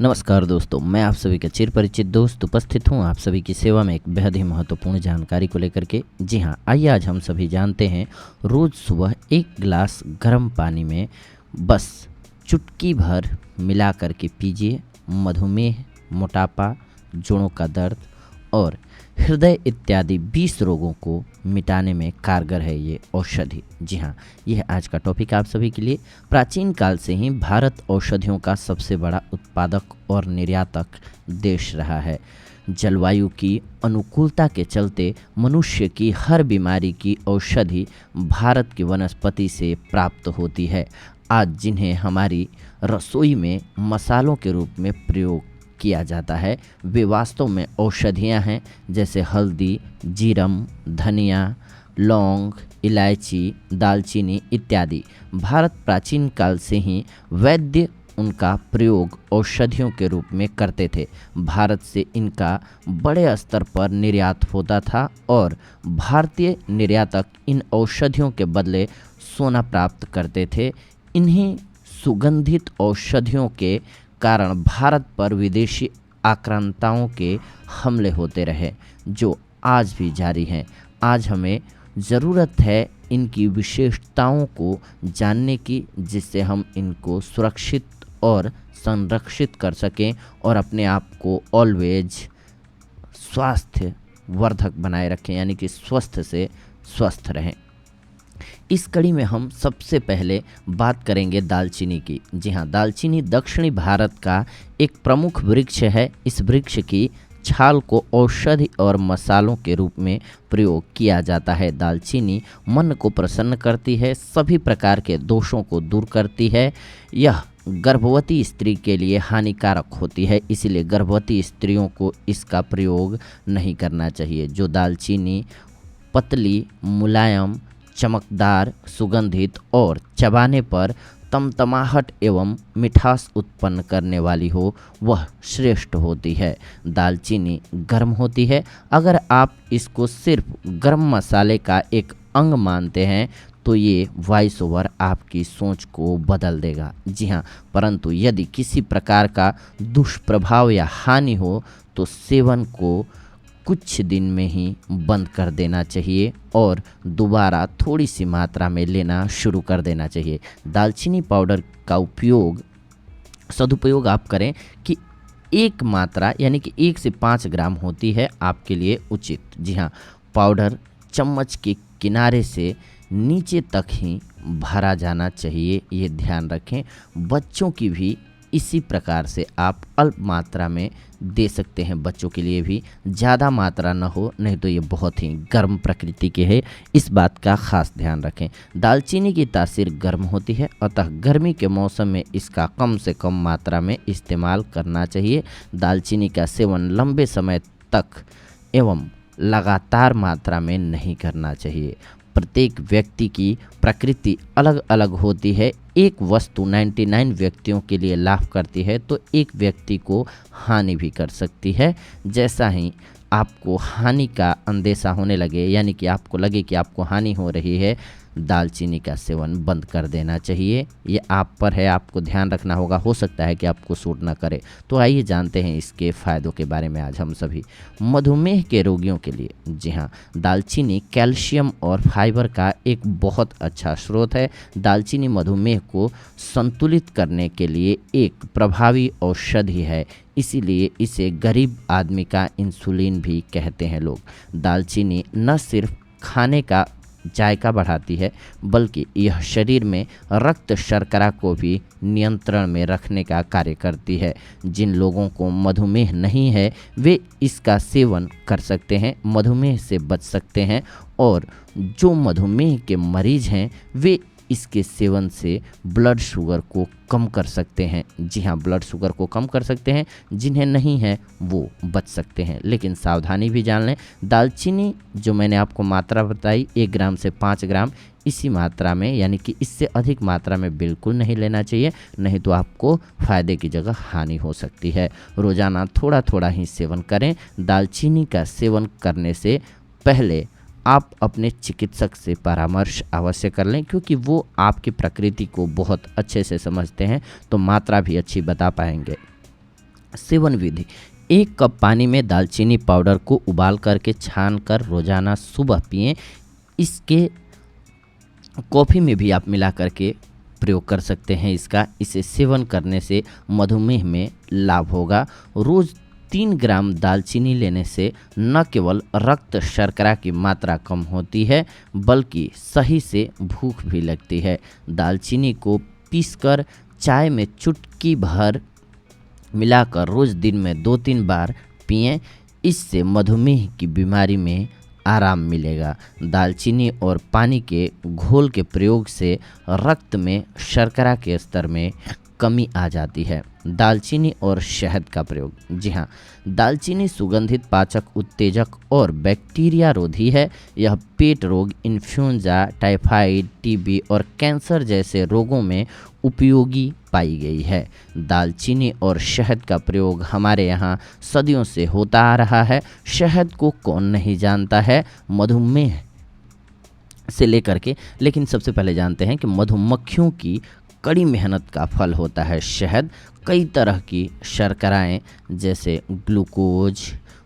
नमस्कार दोस्तों, मैं आप सभी का चिर परिचित दोस्त उपस्थित हूं आप सभी की सेवा में एक बेहद ही महत्वपूर्ण जानकारी को लेकर के। जी हां, आइए आज हम सभी जानते हैं रोज़ सुबह एक गिलास गर्म पानी में बस चुटकी भर मिला कर के पीजिए। मधुमेह, मोटापा, जोड़ों का दर्द और हृदय इत्यादि 20 रोगों को मिटाने में कारगर है ये औषधि। जी हाँ, यह आज का टॉपिक आप सभी के लिए। प्राचीन काल से ही भारत औषधियों का सबसे बड़ा उत्पादक और निर्यातक देश रहा है। जलवायु की अनुकूलता के चलते मनुष्य की हर बीमारी की औषधि भारत की वनस्पति से प्राप्त होती है। आज जिन्हें हमारी रसोई में मसालों के रूप में प्रयोग किया जाता है, वे वास्तव में औषधियाँ हैं, जैसे हल्दी, जीरम, धनिया, लौंग, इलायची, दालचीनी इत्यादि। भारत प्राचीन काल से ही वैद्य उनका प्रयोग औषधियों के रूप में करते थे। भारत से इनका बड़े स्तर पर निर्यात होता था और भारतीय निर्यातक इन औषधियों के बदले सोना प्राप्त करते थे। इन्हीं सुगंधित औषधियों के कारण भारत पर विदेशी आक्रांताओं के हमले होते रहे, जो आज भी जारी हैं। आज हमें ज़रूरत है इनकी विशेषताओं को जानने की, जिससे हम इनको सुरक्षित और संरक्षित कर सकें और अपने आप को ऑलवेज स्वास्थ्य वर्धक बनाए रखें, यानी कि स्वस्थ से स्वस्थ रहें। इस कड़ी में हम सबसे पहले बात करेंगे दालचीनी की। जी हाँ, दालचीनी दक्षिणी भारत का एक प्रमुख वृक्ष है। इस वृक्ष की छाल को औषधि और मसालों के रूप में प्रयोग किया जाता है। दालचीनी मन को प्रसन्न करती है, सभी प्रकार के दोषों को दूर करती है। यह गर्भवती स्त्री के लिए हानिकारक होती है, इसीलिए गर्भवती स्त्रियों को इसका प्रयोग नहीं करना चाहिए। जो दालचीनी पतली, मुलायम, चमकदार, सुगंधित और चबाने पर तमतमाहट एवं मिठास उत्पन्न करने वाली हो, वह श्रेष्ठ होती है। दालचीनी गर्म होती है। अगर आप इसको सिर्फ गर्म मसाले का एक अंग मानते हैं तो ये वॉइस ओवर आपकी सोच को बदल देगा। जी हाँ, परंतु यदि किसी प्रकार का दुष्प्रभाव या हानि हो तो सेवन को कुछ दिन में ही बंद कर देना चाहिए और दोबारा थोड़ी सी मात्रा में लेना शुरू कर देना चाहिए। दालचीनी पाउडर का सदुपयोग आप करें कि एक मात्रा यानी कि 1 से 5 ग्राम होती है आपके लिए उचित। जी हाँ, पाउडर चम्मच के किनारे से नीचे तक ही भरा जाना चाहिए, ये ध्यान रखें। बच्चों की भी इसी प्रकार से आप अल्प मात्रा में दे सकते हैं। बच्चों के लिए भी ज़्यादा मात्रा न हो, नहीं तो ये बहुत ही गर्म प्रकृति के है, इस बात का खास ध्यान रखें। दालचीनी की तासीर गर्म होती है, अतः गर्मी के मौसम में इसका कम से कम मात्रा में इस्तेमाल करना चाहिए। दालचीनी का सेवन लंबे समय तक एवं लगातार मात्रा में नहीं करना चाहिए। प्रत्येक व्यक्ति की प्रकृति अलग अलग होती है। एक वस्तु 99 व्यक्तियों के लिए लाभ करती है तो एक व्यक्ति को हानि भी कर सकती है। जैसा ही आपको हानि का अंदेशा होने लगे, यानी कि आपको लगे कि आपको हानि हो रही है, दालचीनी का सेवन बंद कर देना चाहिए। ये आप पर है, आपको ध्यान रखना होगा, हो सकता है कि आपको सूट ना करे। तो आइए जानते हैं इसके फ़ायदों के बारे में आज हम सभी। मधुमेह के रोगियों के लिए, जी हाँ, दालचीनी कैल्शियम और फाइबर का एक बहुत अच्छा स्रोत है। दालचीनी मधुमेह को संतुलित करने के लिए एक प्रभावी औषधि है, इसीलिए इसे गरीब आदमी का इंसुलिन भी कहते हैं लोग। दालचीनी न सिर्फ खाने का जायका बढ़ाती है, बल्कि यह शरीर में रक्त शर्करा को भी नियंत्रण में रखने का कार्य करती है। जिन लोगों को मधुमेह नहीं है वे इसका सेवन कर सकते हैं, मधुमेह से बच सकते हैं, और जो मधुमेह के मरीज हैं वे इसके सेवन से ब्लड शुगर को कम कर सकते हैं। जी हाँ, ब्लड शुगर को कम कर सकते हैं। जिन्हें नहीं है वो बच सकते हैं, लेकिन सावधानी भी जान लें। दालचीनी जो मैंने आपको मात्रा बताई 1 ग्राम से 5 ग्राम, इसी मात्रा में, यानी कि इससे अधिक मात्रा में बिल्कुल नहीं लेना चाहिए, नहीं तो आपको फ़ायदे की जगह हानि हो सकती है। रोज़ाना थोड़ा थोड़ा ही सेवन करें। दालचीनी का सेवन करने से पहले आप अपने चिकित्सक से परामर्श अवश्य कर लें, क्योंकि वो आपकी प्रकृति को बहुत अच्छे से समझते हैं, तो मात्रा भी अच्छी बता पाएंगे। सेवन विधि: 1 कप पानी में दालचीनी पाउडर को उबाल करके छान कर रोजाना सुबह पिएं। इसके कॉफ़ी में भी आप मिला करके प्रयोग कर सकते हैं। इसे सेवन करने से मधुमेह में लाभ होगा। रोज़ 3 ग्राम दालचीनी लेने से न केवल रक्त शर्करा की मात्रा कम होती है बल्कि सही से भूख भी लगती है। दालचीनी को पीसकर चाय में चुटकी भर मिलाकर रोज़ दिन में 2-3 बार पिएं। इससे मधुमेह की बीमारी में आराम मिलेगा। दालचीनी और पानी के घोल के प्रयोग से रक्त में शर्करा के स्तर में कमी आ जाती है। दालचीनी और शहद का प्रयोग: जी हाँ, दालचीनी सुगंधित पाचक, उत्तेजक और बैक्टीरिया रोधी है। यह पेट रोग, इन्फ्लुएंजा, टाइफाइड, टीबी और कैंसर जैसे रोगों में उपयोगी पाई गई है। दालचीनी और शहद का प्रयोग हमारे यहाँ सदियों से होता आ रहा है। शहद को कौन नहीं जानता है, मधुमेह से लेकर के। लेकिन सबसे पहले जानते हैं कि मधुमक्खियों की कड़ी मेहनत का फल होता है शहद। कई तरह की शर्कराएं जैसे ग्लूकोज,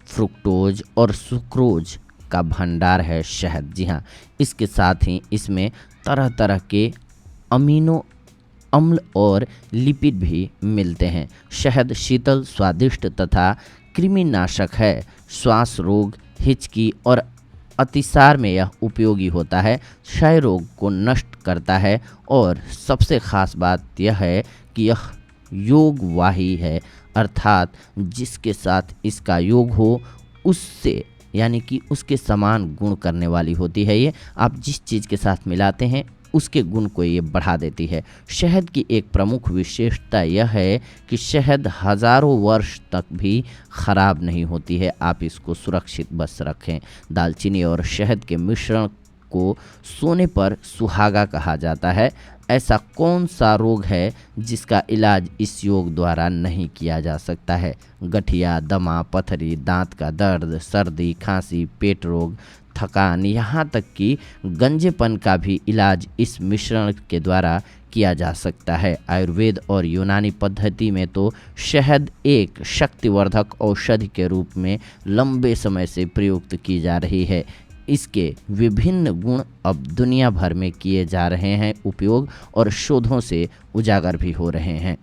फ्रुक्टोज और सुक्रोज का भंडार है शहद। जी हाँ, इसके साथ ही इसमें तरह तरह के अमीनो अम्ल और लिपिड भी मिलते हैं। शहद शीतल, स्वादिष्ट तथा कृमिनाशक है। श्वास रोग, हिचकी और अतिसार में यह उपयोगी होता है। क्षय रोग को नष्ट करता है और सबसे ख़ास बात यह है कि यह योगवाही है, अर्थात जिसके साथ इसका योग हो उससे यानी कि उसके समान गुण करने वाली होती है। ये आप जिस चीज़ के साथ मिलाते हैं उसके गुण को ये बढ़ा देती है। शहद की एक प्रमुख विशेषता यह है कि शहद हज़ारों वर्ष तक भी ख़राब नहीं होती है। आप इसको सुरक्षित बस रखें। दालचीनी और शहद के मिश्रण को सोने पर सुहागा कहा जाता है। ऐसा कौन सा रोग है जिसका इलाज इस योग द्वारा नहीं किया जा सकता है? गठिया, दमा, पथरी, दांत का दर्द, सर्दी, खांसी, पेट रोग, थकान, यहाँ तक कि गंजेपन का भी इलाज इस मिश्रण के द्वारा किया जा सकता है। आयुर्वेद और यूनानी पद्धति में तो शहद एक शक्तिवर्धक औषधि के रूप में लंबे समय से प्रयुक्त की जा रही है। इसके विभिन्न गुण अब दुनिया भर में किए जा रहे हैं उपयोग और शोधों से उजागर भी हो रहे हैं।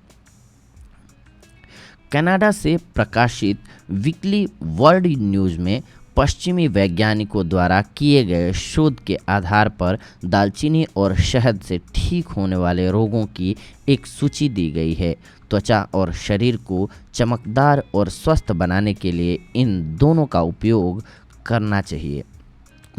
कनाडा से प्रकाशित वीकली वर्ल्ड न्यूज़ में पश्चिमी वैज्ञानिकों द्वारा किए गए शोध के आधार पर दालचीनी और शहद से ठीक होने वाले रोगों की एक सूची दी गई है। त्वचा और शरीर को चमकदार और स्वस्थ बनाने के लिए इन दोनों का उपयोग करना चाहिए।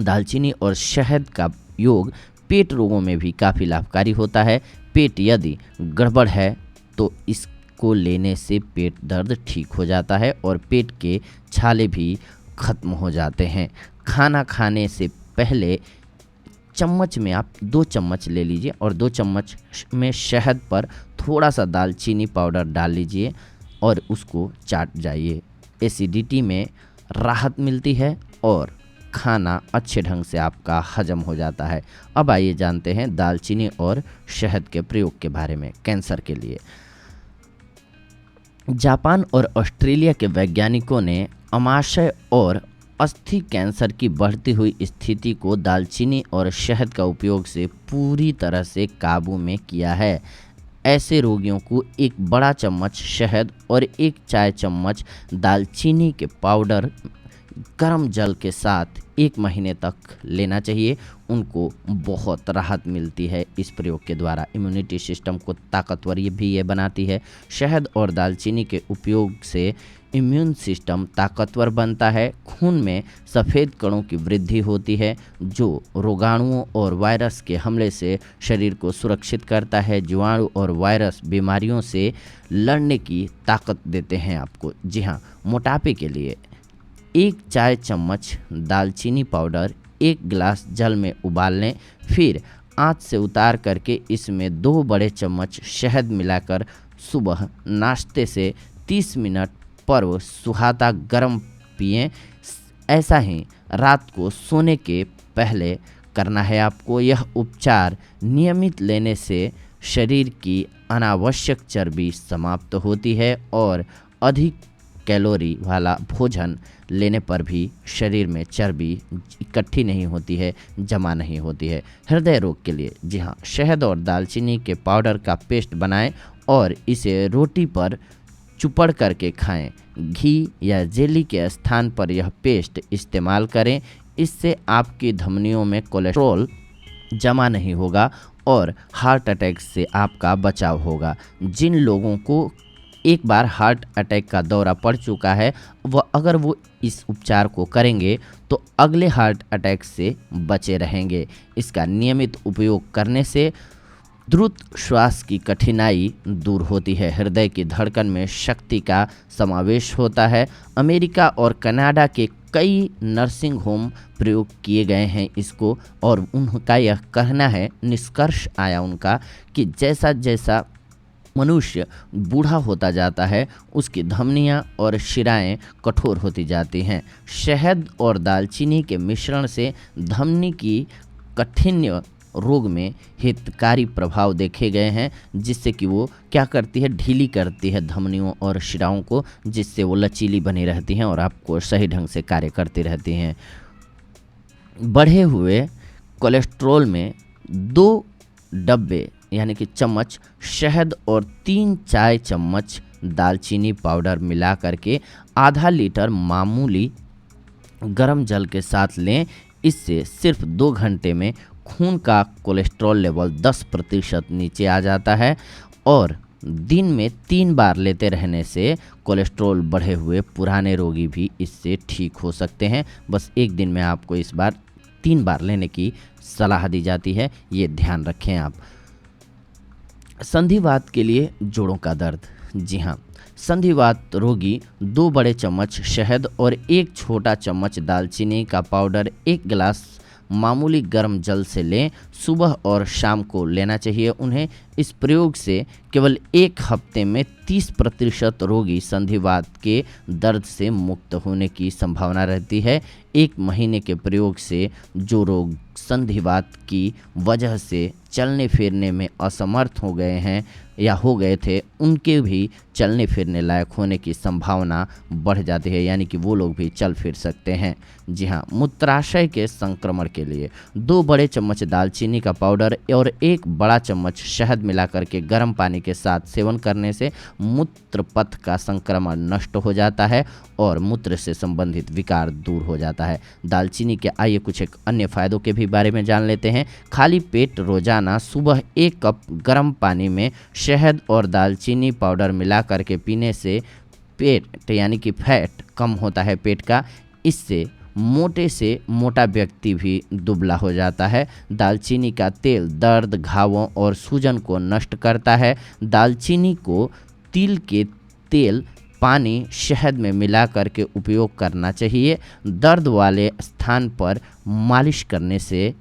दालचीनी और शहद का योग पेट रोगों में भी काफ़ी लाभकारी होता है। पेट यदि गड़बड़ है तो इसको लेने से पेट दर्द ठीक हो जाता है और पेट के छाले भी ख़त्म हो जाते हैं। खाना खाने से पहले चम्मच में आप 2 चम्मच ले लीजिए और 2 चम्मच में शहद पर थोड़ा सा दालचीनी पाउडर डाल लीजिए और उसको चाट जाइए। एसिडिटी में राहत मिलती है और खाना अच्छे ढंग से आपका हजम हो जाता है। अब आइए जानते हैं दालचीनी और शहद के प्रयोग के बारे में। कैंसर के लिए जापान और ऑस्ट्रेलिया के वैज्ञानिकों ने अमाशय और अस्थि कैंसर की बढ़ती हुई स्थिति को दालचीनी और शहद का उपयोग से पूरी तरह से काबू में किया है। ऐसे रोगियों को 1 बड़ा चम्मच शहद और 1 चाय चम्मच दालचीनी के पाउडर गर्म जल के साथ 1 महीने तक लेना चाहिए। उनको बहुत राहत मिलती है इस प्रयोग के द्वारा। इम्यूनिटी सिस्टम को ताकतवर भी ये बनाती है। शहद और दालचीनी के उपयोग से इम्यून सिस्टम ताकतवर बनता है। खून में सफ़ेद कणों की वृद्धि होती है जो रोगाणुओं और वायरस के हमले से शरीर को सुरक्षित करता है। जीवाणु और वायरस बीमारियों से लड़ने की ताकत देते हैं आपको। जी हाँ, मोटापे के लिए 1 चाय चम्मच दालचीनी पाउडर 1 गिलास जल में उबाल लें। फिर आंच से उतार करके इसमें 2 बड़े चम्मच शहद मिलाकर सुबह नाश्ते से 30 मिनट पूर्व सुहाता गर्म पिएं। ऐसा ही रात को सोने के पहले करना है आपको। यह उपचार नियमित लेने से शरीर की अनावश्यक चर्बी समाप्त होती है और अधिक कैलोरी वाला भोजन लेने पर भी शरीर में चर्बी इकट्ठी नहीं होती है, जमा नहीं होती है। हृदय रोग के लिए जी हाँ, शहद और दालचीनी के पाउडर का पेस्ट बनाएं और इसे रोटी पर चुपड़ करके खाएं। घी या जेली के स्थान पर यह पेस्ट इस्तेमाल करें। इससे आपकी धमनियों में कोलेस्ट्रॉल जमा नहीं होगा और हार्ट अटैक से आपका बचाव होगा। जिन लोगों को एक बार हार्ट अटैक का दौरा पड़ चुका है, वह अगर वो इस उपचार को करेंगे तो अगले हार्ट अटैक से बचे रहेंगे। इसका नियमित उपयोग करने से द्रुत श्वास की कठिनाई दूर होती है, हृदय की धड़कन में शक्ति का समावेश होता है। अमेरिका और कनाडा के कई नर्सिंग होम प्रयोग किए गए हैं इसको, और उनका यह कहना है, निष्कर्ष आया उनका, कि जैसा जैसा मनुष्य बूढ़ा होता जाता है उसकी धमनियां और शिराएं कठोर होती जाती हैं। शहद और दालचीनी के मिश्रण से धमनी की काठिन्य रोग में हितकारी प्रभाव देखे गए हैं, जिससे कि वो क्या करती है, ढीली करती है धमनियों और शिराओं को, जिससे वो लचीली बनी रहती हैं और आपको सही ढंग से कार्य करती रहती हैं। बढ़े हुए कोलेस्ट्रॉल में 2 डब्बे यानी कि चम्मच शहद और 3 चाय चम्मच दालचीनी पाउडर मिला करके आधा लीटर मामूली गर्म जल के साथ लें। इससे सिर्फ 2 घंटे में खून का कोलेस्ट्रॉल लेवल 10% नीचे आ जाता है और दिन में 3 बार लेते रहने से कोलेस्ट्रॉल बढ़े हुए पुराने रोगी भी इससे ठीक हो सकते हैं। बस एक दिन में आपको इस बार 3 बार लेने की सलाह दी जाती है, ये ध्यान रखें आप। संधिवात के लिए जोड़ों का दर्द, जी हाँ, संधिवात रोगी 2 बड़े चम्मच शहद और 1 छोटा चम्मच दालचीनी का पाउडर 1 गिलास मामूली गर्म जल से लें। सुबह और शाम को लेना चाहिए उन्हें। इस प्रयोग से केवल 1 हफ्ते में 30% रोगी संधिवात के दर्द से मुक्त होने की संभावना रहती है। 1 महीने के प्रयोग से जो रोग संधिवात की वजह से चलने फिरने में असमर्थ हो गए हैं या हो गए थे, उनके भी चलने फिरने लायक होने की संभावना बढ़ जाती है, यानी कि वो लोग भी चल फिर सकते हैं। जी हाँ, मूत्राशय के संक्रमण के लिए 2 बड़े चम्मच दालचीनी का पाउडर और 1 बड़ा चम्मच शहद मिलाकर के गर्म पानी के साथ सेवन करने से मूत्र पथ का संक्रमण नष्ट हो जाता है और मूत्र से संबंधित विकार दूर हो जाता है। दालचीनी के आइए कुछ एक अन्य फायदों के भी बारे में जान लेते हैं। खाली पेट रोजाना सुबह 1 कप गर्म पानी में शहद और दालचीनी पाउडर मिला करके पीने से पेट यानी कि फैट कम होता है पेट का। इससे मोटे से मोटा व्यक्ति भी दुबला हो जाता है। दालचीनी का तेल दर्द, घावों और सूजन को नष्ट करता है। दालचीनी को तिल के तेल, पानी, शहद में मिला करके उपयोग करना चाहिए। दर्द वाले स्थान पर मालिश करने से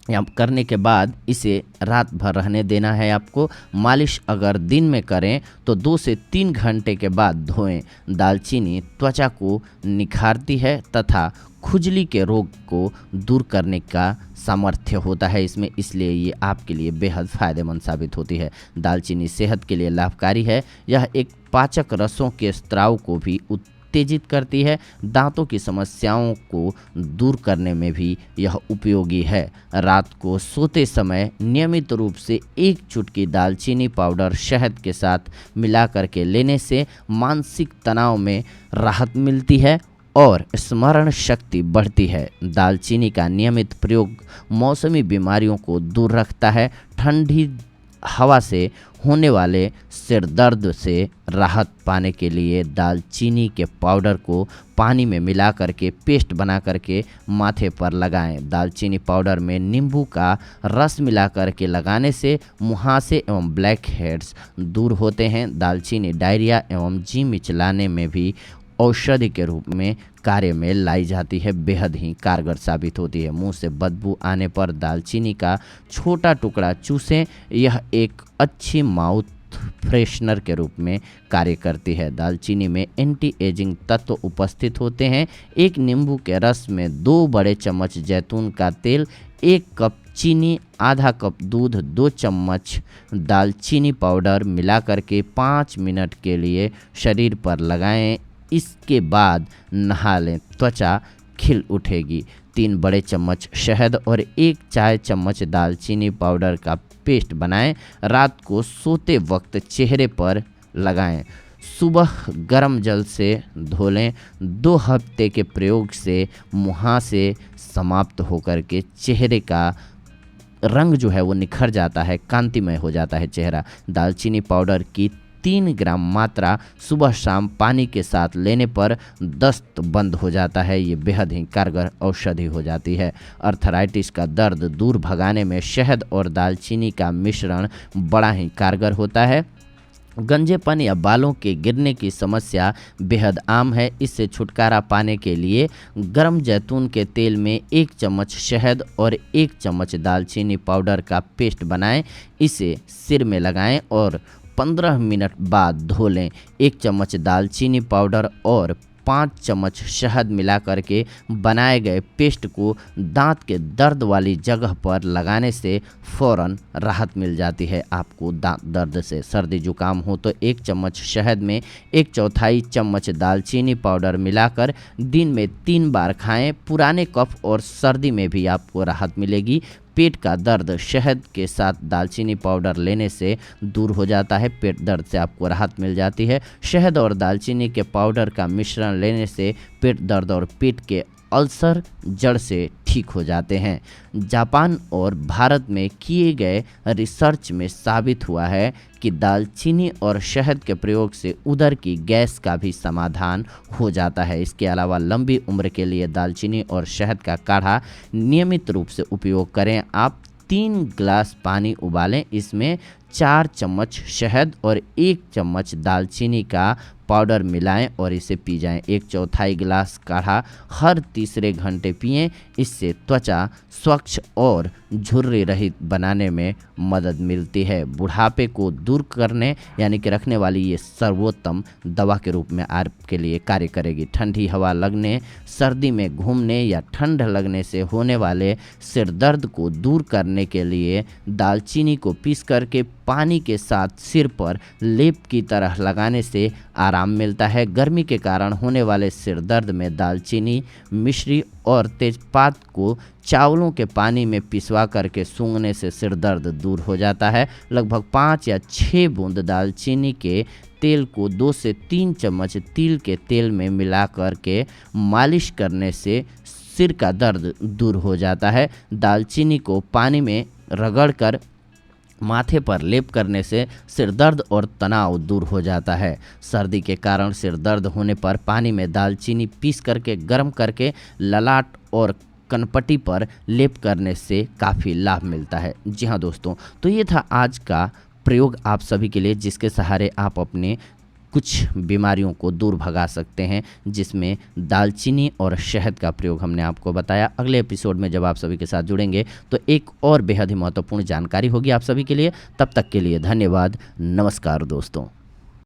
या करने के बाद इसे रात भर रहने देना है आपको। मालिश अगर दिन में करें तो 2 से 3 घंटे के बाद धोएं। दालचीनी त्वचा को निखारती है तथा खुजली के रोग को दूर करने का सामर्थ्य होता है इसमें, इसलिए ये आपके लिए बेहद फ़ायदेमंद साबित होती है। दालचीनी सेहत के लिए लाभकारी है। यह एक पाचक रसों के स्त्राव को भी उत्तेजित करती है। दांतों की समस्याओं को दूर करने में भी यह उपयोगी है। रात को सोते समय नियमित रूप से 1 चुटकी दालचीनी पाउडर शहद के साथ मिला करके लेने से मानसिक तनाव में राहत मिलती है और स्मरण शक्ति बढ़ती है। दालचीनी का नियमित प्रयोग मौसमी बीमारियों को दूर रखता है। ठंडी हवा से होने वाले सिर दर्द से राहत पाने के लिए दालचीनी के पाउडर को पानी में मिला करके पेस्ट बना करके माथे पर लगाएं। दालचीनी पाउडर में नींबू का रस मिला करके लगाने से मुहासे एवं ब्लैक हेड्स दूर होते हैं। दालचीनी डायरिया एवं जी मिचलाने में भी औषधि के रूप में कार्य में लाई जाती है, बेहद ही कारगर साबित होती है। मुंह से बदबू आने पर दालचीनी का छोटा टुकड़ा चूसें। यह एक अच्छी माउथ फ्रेशनर के रूप में कार्य करती है। दालचीनी में एंटी एजिंग तत्व उपस्थित होते हैं। 1 नींबू के रस में 2 बड़े चम्मच जैतून का तेल, 1 कप चीनी, आधा कप दूध, 2 चम्मच दालचीनी पाउडर मिला करके 5 मिनट के लिए शरीर पर लगाएं। इसके बाद नहा लें, त्वचा खिल उठेगी। 3 बड़े चम्मच शहद और 1 चाय चम्मच दालचीनी पाउडर का पेस्ट बनाएं। रात को सोते वक्त चेहरे पर लगाएं। सुबह गर्म जल से धो लें। 2 हफ्ते के प्रयोग से मुहासे समाप्त होकर के चेहरे का रंग जो है वो निखर जाता है, कांतिमय हो जाता है चेहरा। दालचीनी पाउडर की 3 ग्राम मात्रा सुबह शाम पानी के साथ लेने पर दस्त बंद हो जाता है। ये बेहद ही कारगर औषधि हो जाती है। अर्थराइटिस का दर्द दूर भगाने में शहद और दालचीनी का मिश्रण बड़ा ही कारगर होता है। गंजेपन या बालों के गिरने की समस्या बेहद आम है। इससे छुटकारा पाने के लिए गर्म जैतून के तेल में 1 चम्मच शहद और 1 चम्मच दालचीनी पाउडर का पेस्ट बनाएं। इसे सिर में लगाएं और 15 मिनट बाद धो लें। 1 चम्मच दालचीनी पाउडर और 5 चम्मच शहद मिला करके बनाए गए पेस्ट को दांत के दर्द वाली जगह पर लगाने से फ़ौरन राहत मिल जाती है आपको दांत दर्द से। सर्दी जुकाम हो तो 1 चम्मच शहद में 1/4 चम्मच दालचीनी पाउडर मिलाकर दिन में 3 बार खाएं। पुराने कफ और सर्दी में भी आपको राहत मिलेगी। पेट का दर्द शहद के साथ दालचीनी पाउडर लेने से दूर हो जाता है। पेट दर्द से आपको राहत मिल जाती है। शहद और दालचीनी के पाउडर का मिश्रण लेने से पेट दर्द और पेट के अल्सर जड़ से ठीक हो जाते हैं। जापान और भारत में किए गए रिसर्च में साबित हुआ है कि दालचीनी और शहद के प्रयोग से उदर की गैस का भी समाधान हो जाता है। इसके अलावा लंबी उम्र के लिए दालचीनी और शहद का काढ़ा नियमित रूप से उपयोग करें। आप 3 गिलास पानी उबालें, इसमें 4 चम्मच शहद और 1 चम्मच दालचीनी का पाउडर मिलाएं और इसे पी जाएं। 1/4 गिलास काढ़ा हर तीसरे घंटे पिएं। इससे त्वचा स्वच्छ और झुर्री रहित बनाने में मदद मिलती है। बुढ़ापे को दूर करने यानी कि रखने वाली ये सर्वोत्तम दवा के रूप में आपके लिए कार्य करेगी। ठंडी हवा लगने, सर्दी में घूमने या ठंड लगने से होने वाले सिर दर्द को दूर करने के लिए दालचीनी को पीस करके पानी के साथ सिर पर लेप की तरह लगाने से आराम मिलता है। गर्मी के कारण होने वाले सिर दर्द में दालचीनी, मिश्री और तेजपात को चावलों के पानी में पिसवा करके सूंघने से सिर दर्द दूर हो जाता है। लगभग 5 या 6 बूंद दालचीनी के तेल को 2 से 3 चम्मच तिल के तेल में मिला करके मालिश करने से सिर का दर्द दूर हो जाता है। दालचीनी को पानी में रगड़कर माथे पर लेप करने से सिर दर्द और तनाव दूर हो जाता है। सर्दी के कारण सिर दर्द होने पर पानी में दालचीनी पीस करके गर्म करके ललाट और कनपट्टी पर लेप करने से काफ़ी लाभ मिलता है। जी हाँ दोस्तों, तो ये था आज का प्रयोग आप सभी के लिए, जिसके सहारे आप अपने कुछ बीमारियों को दूर भगा सकते हैं, जिसमें दालचीनी और शहद का प्रयोग हमने आपको बताया। अगले एपिसोड में जब आप सभी के साथ जुड़ेंगे तो एक और बेहद ही महत्वपूर्ण जानकारी होगी आप सभी के लिए। तब तक के लिए धन्यवाद। नमस्कार दोस्तों।